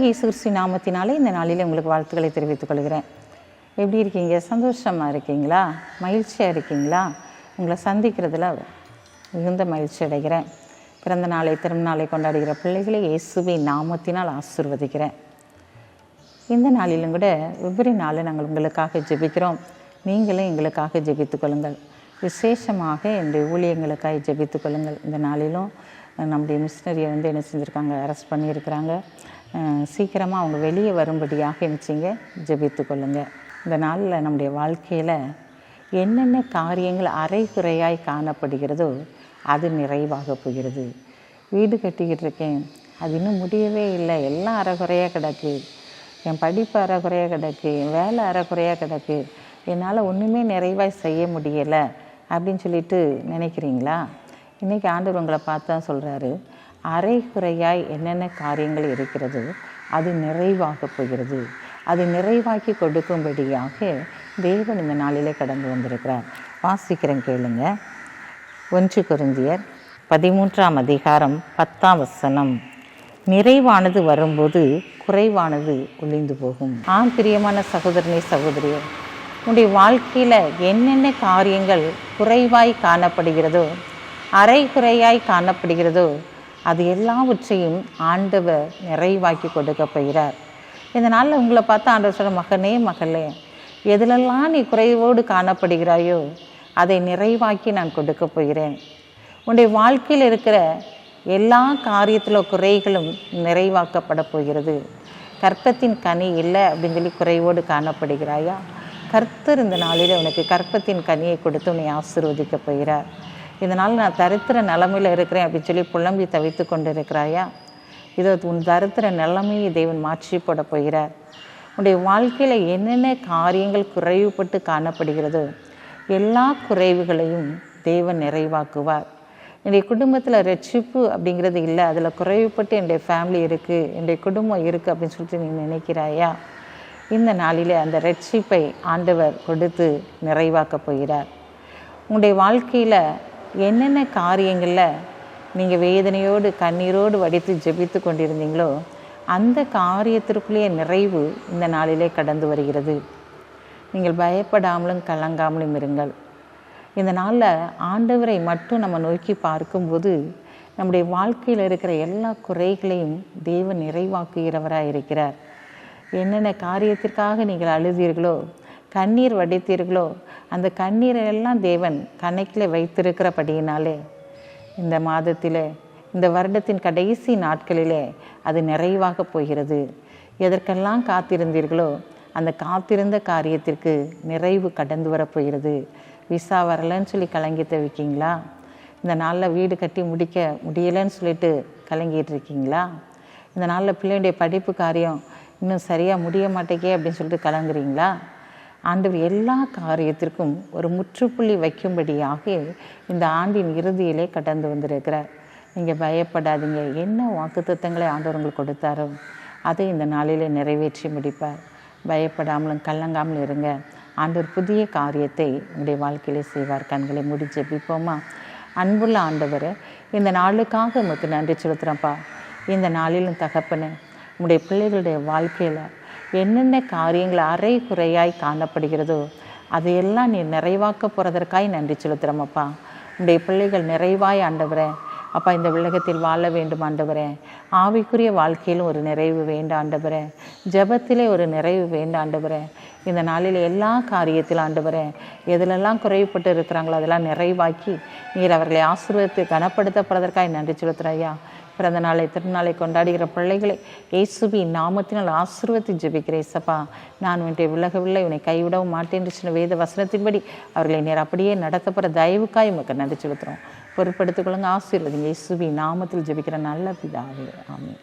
ஆண்டவராகிய இயேசு கிறிஸ்துவின் நாமத்தினாலே இந்த நாளில் உங்களுக்கு வாழ்த்துக்களை தெரிவித்துக் கொள்கிறேன். எப்படி இருக்கீங்க? சந்தோஷமாக இருக்கீங்களா? மகிழ்ச்சியாக இருக்கீங்களா? உங்களை சந்திக்கிறதுல மிகுந்த மகிழ்ச்சி அடைகிறேன். பிறந்த நாளை திரும்ப நாளை கொண்டாடுகிற பிள்ளைகளை இயேசுவின் நாமத்தினால் ஆசீர்வதிக்கிறேன். இந்த நாளிலும் கூட ஒவ்வொரு நாளும் நாங்கள் உங்களுக்காக ஜெபிக்கிறோம். நீங்களும் எங்களுக்காக ஜெபித்து கொள்ளுங்கள். விசேஷமாக என்னுடைய ஊழியங்களுக்காக ஜெபித்து கொள்ளுங்கள். இந்த நாளிலும் நம்முடைய மிஷினரியை என்ன செஞ்சுருக்காங்க, அரெஸ்ட் பண்ணியிருக்கிறாங்க. சீக்கிரமாக அவங்க வெளியே வரும்படியாக நினச்சிங்க ஜெபித்து கொள்ளுங்கள். இந்த நாளில் நம்முடைய வாழ்க்கையில் என்னென்ன காரியங்கள் அரைகுறையாய் காணப்படுகிறதோ அது நிறைவாக போகிறது. வீடு கட்டிக்கிட்டு இருக்கேன், அது இன்னும் முடியவே இல்லை, எல்லாம் அரைகுறையாக கிடக்கு. என் படிப்பு அரைகுறையாக கிடக்கு, என் வேலை அரைகுறையாக கிடக்கு, என்னால் ஒன்றுமே நிறைவாய் செய்ய முடியலை அப்படின்னு சொல்லிட்டு நினைக்கிறீங்களா? இன்றைக்கி ஆண்டவர் உங்களை பார்த்து தான் சொல்கிறாரு, அரைகுறையாய் என்னென்ன காரியங்கள் இருக்கிறது அது நிறைவாக போகிறது. அது நிறைவாக்கி கொடுக்கும்படியாக தேவன் இந்த நாளிலே கடந்து வந்திருக்கிறார். வாசிக்கிறேன், கேளுங்க. 1 கொரிந்தியர் 13ஆம் அதிகாரம் 10ஆம் வசனம். நிறைவானது வரும்போது குறைவானது ஒளிந்து போகும். பிரியமான சகோதரனே, சகோதரியே, உன்னுடைய வாழ்க்கையில் என்னென்ன காரியங்கள் குறைவாய் காணப்படுகிறதோ, அரைகுறையாய் காணப்படுகிறதோ, அது எல்லாவற்றையும் ஆண்டவர் நிறைவாக்கி கொடுக்க போகிறார். இதனால் உங்களை பார்த்து ஆண்டவர் சொல்ல, மகனே மகளே, எதிலெல்லாம் நீ குறைவோடு காணப்படுகிறாயோ அதை நிறைவாக்கி நான் கொடுக்க போகிறேன். உன்னுடைய வாழ்க்கையில் இருக்கிற எல்லா காரியத்தில் குறைகளும் நிறைவாக்கப்பட போகிறது. கற்பத்தின் கனி இல்லை அப்படின்னு சொல்லி குறைவோடு காணப்படுகிறாயா? கர்த்தர் இந்த நாளில் உனக்கு கற்பத்தின் கனியை கொடுத்து உன்னை ஆசீர்வதிக்க போகிறார். இதனால் நான் தரித்திர நிலைமையில் இருக்கிறேன் அப்படின்னு சொல்லி புலம்பி தவித்து கொண்டு இருக்கிறாயா? இதோ உன் தரித்திர நிலைமையை தேவன் மாற்றி போட போகிறார். உன்னுடைய வாழ்க்கையில் என்னென்ன காரியங்கள் குறைவுபட்டு காணப்படுகிறதோ எல்லா குறைவுகளையும் தேவன் நிறைவாக்குவார். என்னுடைய குடும்பத்தில் ரட்சிப்பு அப்படிங்கிறது இல்லை, அதில் குறைவுபட்டு என்னுடைய ஃபேமிலி இருக்குது, என்னுடைய குடும்பம் இருக்குது அப்படின்னு சொல்லிட்டு நீ நினைக்கிறாயா? இந்த நாளிலே அந்த ரட்சிப்பை ஆண்டவர் கொடுத்து நிறைவாக்க போகிறார். உங்களுடைய வாழ்க்கையில் என்னென்ன காரியங்களில் நீங்கள் வேதனையோடு கண்ணீரோடு வடித்து ஜெபித்து கொண்டிருந்தீங்களோ அந்த காரியத்திற்குள்ளேயே நிறைவு இந்த நாளிலே கடந்து வருகிறது. நீங்கள் பயப்படாமலும் கலங்காமலும் இருங்கள். இந்த நாளில் ஆண்டவரை மட்டும் நம்ம நோக்கி பார்க்கும்போது நம்முடைய வாழ்க்கையில் இருக்கிற எல்லா குறைகளையும் தேவன் நிறைவாக்குகிறவராக இருக்கிறார். என்னென்ன காரியத்திற்காக நீங்கள் அழுதீர்களோ, கண்ணீர் வடித்தீர்களோ, அந்த கண்ணீரை எல்லாம் தேவன் கணக்கில் வைத்திருக்கிறபடியினாலே இந்த மாதத்திலே, இந்த வருடத்தின் கடைசி நாட்களிலே அது நிறைவாக போகிறது. எதற்கெல்லாம் காத்திருந்தீர்களோ அந்த காத்திருந்த காரியத்திற்கு நிறைவு கடந்து வரப்போகிறது. விசா வரலைன்னு சொல்லி கலங்கி தவிக்கீங்களா? இந்த நாளில் வீடு கட்டி முடிக்க முடியலைன்னு சொல்லிட்டு கலங்கிட்டு இருக்கீங்களா? இந்த நாளில் பிள்ளையுடைய படிப்பு காரியம் இன்னும் சரியாக முடிய மாட்டேக்கே அப்படின்னு சொல்லிட்டு கலங்குறீங்களா? ஆண்டவர் எல்லா காரியத்திற்கும் ஒரு முற்றுப்புள்ளி வைக்கும்படியாக இந்த ஆண்டின் இறுதியிலே கடந்து வந்திருக்கிறார். நீங்கள் பயப்படாதீங்க. என்ன வாக்குத்தத்தங்களை ஆண்டவர் உங்களுக்கு கொடுத்தாரோ அதை இந்த நாளிலே நிறைவேற்றி முடிப்பார். பயப்படாமலும் கலங்காமலும் இருங்க. ஆண்டவர் புதிய காரியத்தை உங்களுடைய வாழ்க்கையிலே செய்வார். கண்களை மூடி ஜெபிப்போமா? அன்புள்ள ஆண்டவரை, இந்த நாளுக்காக உங்களுக்கு நன்றி செலுத்துகிறேன்ப்பா. இந்த நாளிலும் தகப்பனே, உங்களுடைய பிள்ளைகளுடைய வாழ்க்கையில் என்னென்ன காரியங்கள் அரை குறையாய் காணப்படுகிறதோ அதையெல்லாம் நீ நிறைவாக்க போகிறதற்காய் நன்றி செலுத்துகிறோமப்பா. உங்களுடைய பிள்ளைகள் நிறைவாய் ஆண்டவரே அப்பா இந்த உலகத்தில் வாழ வேண்டும் ஆண்டவரே. ஆவிக்குரிய வாழ்க்கையிலும் ஒரு நிறைவு வேண்டாம் ஆண்டவரே. ஜெபத்திலே ஒரு நிறைவு வேண்டாம் ஆண்டவரே. இந்த நாளில் எல்லா காரியத்திலும் ஆண்டவரே எதிலெல்லாம் குறைவுபட்டு இருக்கிறாங்களோ அதெல்லாம் நிறைவாக்கி நீர் அவர்களை ஆசீர்வதித்து கனப்படுத்தப்படுவதற்காக நன்றி செலுத்துறையா. பிறந்த நாளை திருநாளை கொண்டாடுகிற பிள்ளைகளை இயேசுவின் நாமத்தினால் ஆசீர்வதித்து ஜெபிக்கிறேன். ஏசப்பா, நான் உன்னை விலகவில்லை, உன்னை கைவிடவும் மாட்டேன் என்று சொன்ன வேத வசனத்தின்படி அவர்களை நேர் அப்படியே நடத்தப்படுற தயவுக்காய் உமக்கு நன்றி செலுத்துகிறோம். பொறுப்படுத்திக் கொள்ளுங்க, ஆசீர்வதிங்க. இயேசுவின் நாமத்தில் ஜெபிக்கிற நல்ல பிதாவே, ஆமென்.